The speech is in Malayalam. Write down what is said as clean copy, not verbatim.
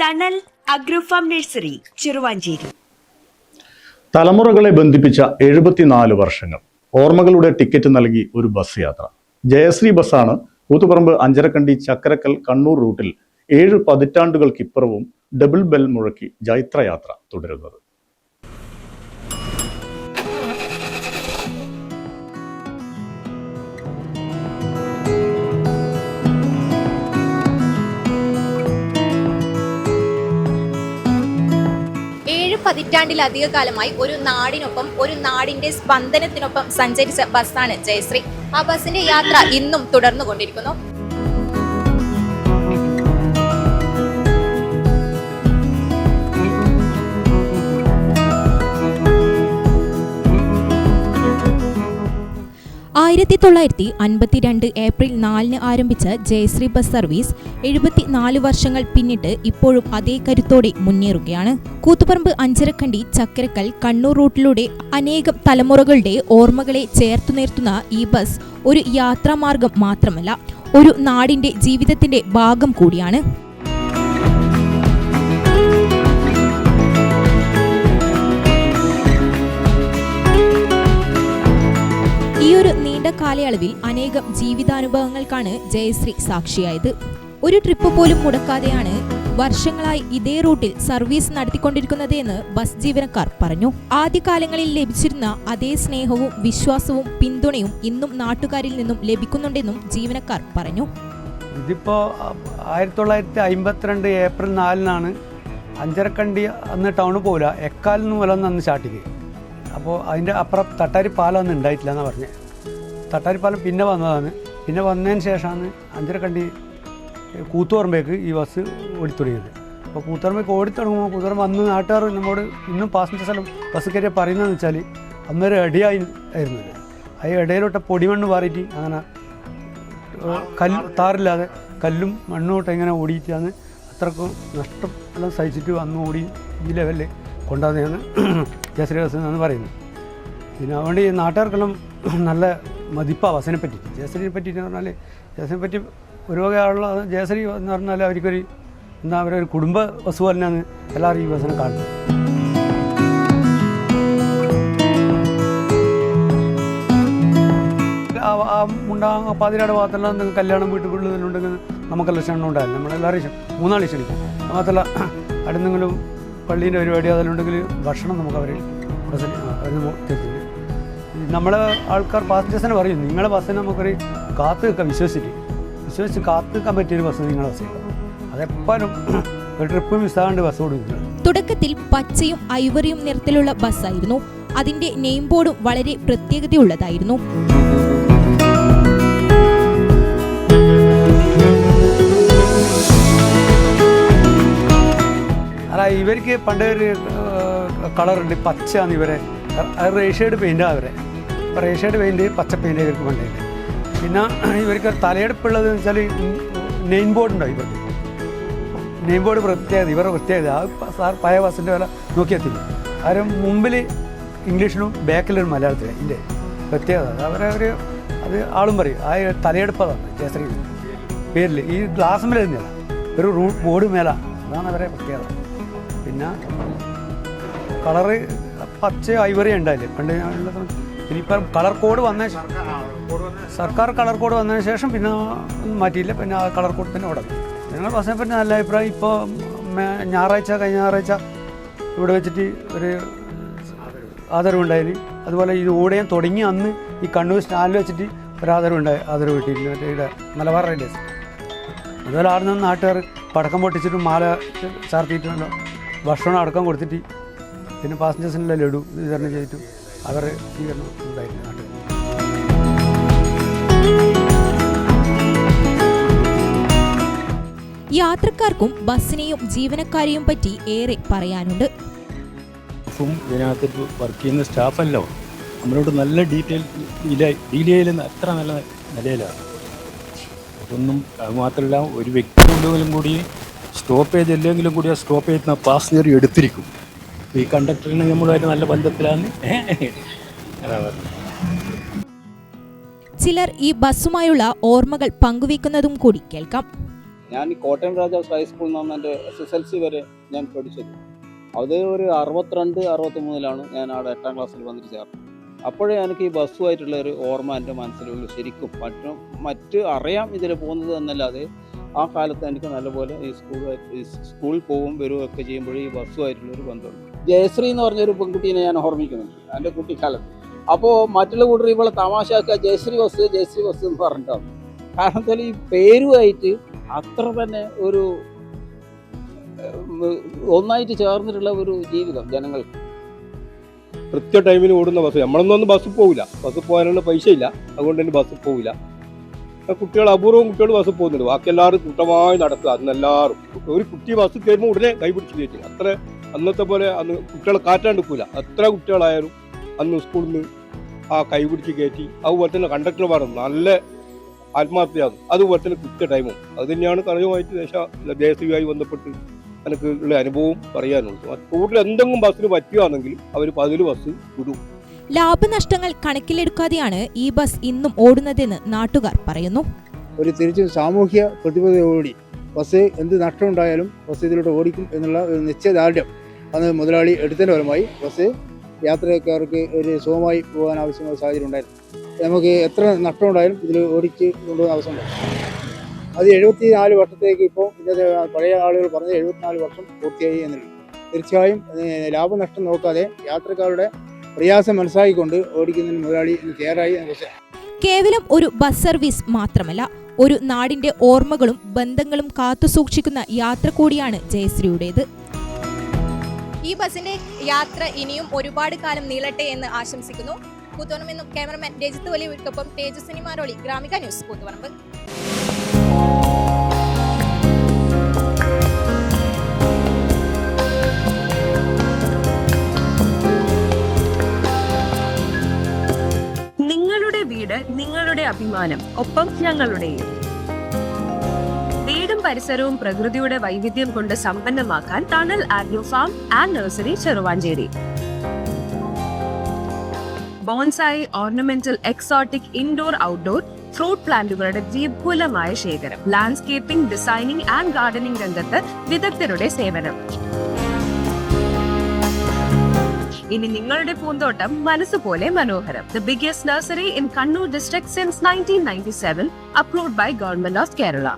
തണൽ അഗ്രോഫാം നഴ്സറി ചെറുവാഞ്ചേരി. തലമുറകളെ ബന്ധിപ്പിച്ച 74 വർഷങ്ങൾ. ഓർമ്മകളുടെ ടിക്കറ്റ് നൽകി ഒരു ബസ് യാത്ര. ജയശ്രീ ബസ്സാണ് കൂത്തുപറമ്പ് അഞ്ചരക്കണ്ടി ചക്കരക്കൽ കണ്ണൂർ റൂട്ടിൽ 7 പതിറ്റാണ്ടുകൾക്കിപ്പുറവും ഡബിൾ ബെൽ മുഴക്കി ജൈത്രയാത്ര തുടരുന്നത്. പതിറ്റാണ്ടിലധിക കാലമായി ഒരു നാടിനൊപ്പം ഒരു നാടിന്റെ സ്പന്ദനത്തിനൊപ്പം സഞ്ചരിച്ച ബസ്സാണ് ജയശ്രീ. ആ ബസിന്റെ യാത്ര ഇന്നും തുടർന്നുകൊണ്ടിരിക്കുന്നു. ഏപ്രിൽ 4 ആരംഭിച്ച ജയശ്രീ ബസ് സർവീസ് 74 വർഷങ്ങൾ പിന്നിട്ട് ഇപ്പോഴും അതേ കരുത്തോടെ മുന്നേറുകയാണ്. കൂത്തുപറമ്പ് അഞ്ചരക്കണ്ടി ചക്കരക്കൽ കണ്ണൂർ റൂട്ടിലൂടെ അനേകം തലമുറകളുടെ ഓർമ്മകളെ ചേർത്തു നിർത്തുന്ന ഈ ബസ് ഒരു യാത്രാമാർഗം മാത്രമല്ല, ഒരു നാടിന്റെ ജീവിതത്തിന്റെ ഭാഗം കൂടിയാണ്. ഈയൊരു നീണ്ട കാലയളവിൽ അനേകം ജീവിതാനുഭവങ്ങൾക്കാണ് ജയശ്രീ സാക്ഷിയായത്. ഒരു ട്രിപ്പ് പോലും മുടക്കാതെയാണ് വർഷങ്ങളായി ഇതേ റൂട്ടിൽ സർവീസ് നടത്തിക്കൊണ്ടിരിക്കുന്നത് എന്ന് ബസ് ജീവനക്കാർ പറഞ്ഞു. ആദ്യകാലങ്ങളിൽ ലഭിച്ചിരുന്ന അതേ സ്നേഹവും വിശ്വാസവും പിന്തുണയും ഇന്നും നാട്ടുകാരിൽ നിന്നും ലഭിക്കുന്നുണ്ടെന്നും ജീവനക്കാർ പറഞ്ഞു. ഇതിപ്പോൾ 1952 ഏപ്രിൽ 4 അഞ്ചരക്കണ്ടി അന്ന് ടൗണിൽ പോകില്ല, എക്കാലിൽ നിന്ന് മുതൽ അന്ന് സ്റ്റാർട്ടിങ്. അപ്പോൾ അതിൻ്റെ അപ്പുറം തട്ടാരിപ്പാലമൊന്നും ഉണ്ടായിട്ടില്ല എന്നാണ് പറഞ്ഞത്. തട്ടാരിപ്പാലം പിന്നെ വന്നതാണ്. പിന്നെ വന്നതിന് ശേഷമാണ് അഞ്ചരക്കണ്ടി കൂത്തുപറമ്പേക്ക് ഈ ബസ് ഓടിത്തുടങ്ങിയത്. അപ്പോൾ കൂത്തുപറമ്പേക്ക് ഓടിത്തുടങ്ങുമ്പോൾ കൂത്തുപറമ്പ് അന്ന് നാട്ടുകാർ നമ്മോട് ഇന്നും പാസഞ്ചേഴ്സ് ബസ് കയറിയ പറയുന്നതെന്ന് വെച്ചാൽ അന്നൊരു ഇടയായിരുന്നു. ആ ഇടയിലോട്ട് പൊടിമണ്ണ് പാറിയിട്ട് അങ്ങനെ താറില്ലാതെ കല്ലും മണ്ണും ഇങ്ങനെ ഓടിയിട്ടാണ് അത്രക്കും നഷ്ടം എല്ലാം സഹിച്ചിട്ട് അന്ന് ഓടി ഈ ലെവലിൽ കൊണ്ടുവന്നതാണ് ജയശ്രീ ബസ് എന്നാണ് പറയുന്നത്. പിന്നെ അതുകൊണ്ട് ഈ നാട്ടുകാർക്കെല്ലാം നല്ല മതിപ്പാണ് ബസ്സിനെ പറ്റിയിട്ട്. ജയശ്രീനെ പറ്റിയിട്ട് പറഞ്ഞാൽ ജയശ്രീനെ പറ്റി ഒരു വകയുള്ള ജയശ്രീ എന്ന് പറഞ്ഞാൽ അവർക്കൊരു എന്താ പറയുക, ഒരു കുടുംബ ബസ് പോലെയാണ് എല്ലാവരും ഈ ബസ്സിനെ കാണുന്നത്. ഉണ്ടാകുന്ന പാതിരാട് ഭാഗത്തെല്ലാം എന്തെങ്കിലും കല്യാണം വീട്ടുകളിലുണ്ടെങ്കിൽ നമുക്കെല്ലാം ക്ഷണം ഉണ്ടായിരുന്നു. നമ്മളെല്ലാവരും 3 നാൾ ക്ഷണിക്കും. മാത്രമല്ല അടുത്തെങ്കിലും പള്ളീൻ്റെ പരിപാടി അതിലുണ്ടെങ്കിൽ ഭക്ഷണം നമുക്ക് അവർ തരുന്നുണ്ട്. നമ്മളെ ആൾക്കാർ പാസഞ്ചേഴ്സിനെ പറയും, നിങ്ങളെ ബസ്സിനെ നമുക്കൊരു കാത്തു നിൽക്കാൻ വിശ്വസിച്ച് കാത്തു നിൽക്കാൻ പറ്റിയൊരു ബസ് നിങ്ങളെ ബസ്. അതെപ്പോഴും ഒരു ട്രിപ്പ് മിസ്സാകാണ്ട് ബസ് കൊടുക്കുന്നത്. തുടക്കത്തിൽ പച്ചയും ഐവറിയും നിറത്തിലുള്ള ബസ്സായിരുന്നു. അതിന്റെ നെയിം ബോർഡും വളരെ പ്രത്യേകതയുള്ളതായിരുന്നു. അല്ല, ഇവർക്ക് പണ്ട് ഒരു കളറുണ്ട്, പച്ചയാണ് ഇവരെ. റേഷേഡ് പെയിൻ്റാണ് അവരെ. അപ്പോൾ റേഷേഡ് പെയിൻറ്റ് പച്ച പെയിൻ്റ് ഇവർക്ക് പണ്ടുണ്ട്. പിന്നെ ഇവർക്ക് തലയെടുപ്പുള്ളത് എന്ന് വെച്ചാൽ നെയിം ബോർഡ് ഉണ്ടാവും. ഇവർക്ക് നെയിം ബോർഡ് പ്രത്യേകത, ഇവരുടെ പ്രത്യേകത. ആ പഴയ ബസ്സിൻ്റെ വില നോക്കിയെത്തില്ല. അവരും മുമ്പിൽ ഇംഗ്ലീഷിലും ബാക്കിലൊരു മലയാളത്തിലും ഇതിൻ്റെ പ്രത്യേകത. അത് ആളും പറയും ആ തലയെടുപ്പതാണ് ജയശ്രീ പേരിൽ. ഈ ഗ്ലാസ് മേലെ തന്നെയല്ല, ഒരു ബോർഡ് മേല, അതാണ് അവരെ പ്രത്യേകത. പിന്നെ കളറ് പച്ച ഐവറി ഉണ്ടായില്ലേ പണ്ട്. ഇനിയിപ്പം കളർ കോഡ് വന്ന സർക്കാർ കളർ കോഡ് വന്നതിന് ശേഷം പിന്നെ മാറ്റിയില്ല. പിന്നെ ആ കളർ കോഡ് തന്നെ ഓടും. ഞങ്ങൾ ബസ്സിനെ പറ്റി നല്ല അഭിപ്രായം. ഇപ്പോൾ കഴിഞ്ഞ ഞായറാഴ്ച ഇവിടെ വെച്ചിട്ട് ഒരു ആദരവുണ്ടായിരുന്നു. അതുപോലെ ഇത് ഓടാൻ തുടങ്ങി അന്ന് ഈ കണ്ണൂർ സ്റ്റാൻഡിൽ വെച്ചിട്ട് ഒരു ആദരവ് കിട്ടിയിരുന്നു. മറ്റേ ഇവിടെ മലബാർ റൈഡേഴ്സ്. അതുപോലെ അവിടെ നിന്ന് നാട്ടുകാർ പടക്കം പൊട്ടിച്ചിട്ടും മാല ചാർത്തിയിട്ടുണ്ടോ ഭക്ഷണം അടക്കം കൊടുത്തിട്ട് പിന്നെ പാസഞ്ചേഴ്സിനുള്ള ലഡു വിതരണം ചെയ്തിട്ടും അവർ സ്വീകരണം ഉണ്ടായിരുന്നു നാട്ടിൽ. യാത്രക്കാർക്കും ബസ്സിനെയും ജീവനക്കാരെയും പറ്റി ഏറെ പറയാനുണ്ട്. ഇതിനകത്ത് വർക്ക് ചെയ്യുന്ന സ്റ്റാഫല്ലോ നമ്മളോട് നല്ല ഡീൽ ചെയ്യുന്ന അത്ര നല്ല നിലയിലാണ്. അതൊന്നും അത് മാത്രമല്ല, ഒരു വ്യക്തി ഉണ്ടെങ്കിലും കൂടി സ്റ്റോപ്പേജ് അല്ലെങ്കിലും കൂടി ആ സ്റ്റോപ്പേജ് പാസഞ്ചർ എടുത്തിരിക്കും. ഈ കണ്ടക്ടറിന് നമ്മളുമായിട്ട് നല്ല ബന്ധത്തിലാണ്. ചിലർ ഈ ബസ്സുമായുള്ള ഓർമ്മകൾ പങ്കുവെക്കുന്നതും കൂടി കേൾക്കാം. ഞാൻ ഈ കോട്ടയം രാജാസ് ഹൈസ്കൂളിൽ നിന്നാണ് എൻ്റെ SSLC വരെ ഞാൻ പഠിച്ചത്. അത് ഒരു 62-63 ഞാൻ അവിടെ 8ാം ക്ലാസ്സിൽ വന്നിട്ട് ചേർന്നു. അപ്പോഴേ എനിക്ക് ഈ ബസ്സുമായിട്ടുള്ള ഒരു ഓർമ്മ എൻ്റെ മനസ്സിലുള്ളൂ. ശരിക്കും മറ്റ് അറിയാം ഇതിൽ പോകുന്നത് എന്നല്ലാതെ ആ കാലത്ത് എനിക്ക് നല്ലപോലെ ഈ സ്കൂളിൽ പോവും വരികയൊക്കെ ചെയ്യുമ്പോഴേ ഈ ബസ്സുമായിട്ടുള്ളൊരു ബന്ധമുണ്ട്. ജയശ്രീ എന്ന് പറഞ്ഞൊരു പെൺകുട്ടീനെ ഞാൻ ഓർമ്മിക്കുന്നുണ്ട് എൻ്റെ കുട്ടിക്കാലത്ത്. അപ്പോൾ മറ്റുള്ള കൂട്ടർ ഇവളെ തമാശയാക്കുക ജയശ്രീ ബസ് എന്ന് പറഞ്ഞിട്ടാണ്. കാരണം വെച്ചാൽ ഈ പേരുമായിട്ട് അത്ര തന്നെ ഒരു ഒന്നായിട്ട് ചേർന്നിട്ടുള്ള ഒരു ജീവിതം ജനങ്ങൾക്ക്. കൃത്യ ടൈമിന് ഓടുന്ന ബസ്. നമ്മളൊന്നും ബസ്സിൽ പോകില്ല, ബസ്സിൽ പോകാനുള്ള പൈസ ഇല്ല, അതുകൊണ്ട് തന്നെ ബസ്സിൽ പോകില്ല. കുട്ടികൾ അപൂർവം കുട്ടികൾ ബസ്സിൽ പോകുന്നുണ്ട്, ബാക്കി എല്ലാവരും കൂട്ടമായി നടക്കുക. അന്നെല്ലാവരും ഒരു കുട്ടി ബസ്സിൽ കയറുമ്പോൾ ഉടനെ കൈ പിടിച്ച് കയറ്റി. അത്ര അന്നത്തെ പോലെ അന്ന് കുട്ടികളെ കാറ്റാൻ എടുക്കില്ല. എത്ര കുട്ടികളായാലും അന്ന് സ്കൂളിൽ നിന്ന് ആ കൈ പിടിച്ച് കയറ്റി. അതുപോലെ തന്നെ കണ്ടക്ടർമാരും നല്ല ആത്മാർത്ഥയാണ്. അതുപോലെ തന്നെ കൃത്യ ടൈമും. അത് തന്നെയാണ് കറയുമായിട്ട് ദേശീയമായി ബന്ധപ്പെട്ട് എനിക്ക് ഉള്ള അനുഭവം പറയാനുള്ളത്. കൂടുതൽ എന്തെങ്കിലും ബസ്സിന് പറ്റുകയാണെങ്കിൽ അവർ 10 ബസ് വിടും. ലാഭനഷ്ടങ്ങൾ കണക്കിലെടുക്കാതെയാണ് ഈ ബസ് ഇന്നും ഓടുന്നതെന്ന് നാട്ടുകാർ പറയുന്നു. ഒരു തിരിച്ചും സാമൂഹ്യ പ്രതിബദ്ധതയോടുകൂടി ബസ് എന്ത് നഷ്ടമുണ്ടായാലും ബസ് ഇതിലൂടെ ഓടിക്കും എന്നുള്ള ഒരു നിശ്ചയദാർഢ്യം അന്ന് മുതലാളി എടുത്തതിൻ്റെ ഫലമായി ബസ് യാത്രക്കാർക്ക് ഒരു സുഖമായി പോകാൻ ആവശ്യമായ സാഹചര്യം ഉണ്ടായിരുന്നു. നമുക്ക് എത്ര നഷ്ടമുണ്ടായാലും ഇതിൽ ഓടിച്ച് കൊണ്ടുപോകുന്ന അവസരമുണ്ട്. അത് 74 വർഷത്തേക്ക് ഇപ്പോൾ ഇന്നത്തെ പഴയ ആളുകൾ പറഞ്ഞത് 74 വർഷം പൂർത്തിയായി എന്നുള്ളത്. തീർച്ചയായും ലാഭനഷ്ടം നോക്കാതെ യാത്രക്കാരുടെ പ്രയാസം മനസ്സിലാക്കിക്കൊണ്ട് ഓടിക്കുന്നതിന് മുതലാളി തയ്യാറായി. കേവലം ഒരു ബസ് സർവീസ് മാത്രമല്ല, ഒരു നാടിന്റെ ഓർമ്മകളും ബന്ധങ്ങളും കാത്തുസൂക്ഷിക്കുന്ന യാത്ര കൂടിയാണ് ജയശ്രീയുടേത്. ഈ ബസിന്റെ യാത്ര ഇനിയും ഒരുപാട് കാലം നീളട്ടെ എന്ന് ആശംസിക്കുന്നു. കൂത്തുപറമ്പിൽ നിന്നും ക്യാമറമാൻ രജിത്ത് വലിയൂർക്കൊപ്പം തേജസ്വിനി മാരോളി, ഗ്രാമിക ന്യൂസ്, കൂത്തുപറമ്പ്. നിങ്ങളുടെ വീട് നിങ്ങളുടെ അഭിമാനം, ഒപ്പം ഞങ്ങളുടെയും. വീടും പരിസരവും പ്രകൃതിയുടെ വൈവിധ്യം കൊണ്ട് സമ്പന്നമാക്കാൻ tunnel agro farm and nursery Cheruvanchery. Bonsai, ornamental, exotic, indoor, outdoor fruit പ്ലാന്റുകളുടെ വിപുലമായ ശേഖരം. ലാൻഡ്സ്കേപ്പിംഗ്, ഡിസൈനിംഗ് ആൻഡ് ഗാർഡനിംഗ് രംഗത്ത് വിദഗ്ധരുടെ സേവനം. ഇനി നിങ്ങളുടെ പൂന്തോട്ടം മനസ്സുപോലെ മനോഹരം. The biggest nursery in Kannur district since 1997, approved by Government of Kerala.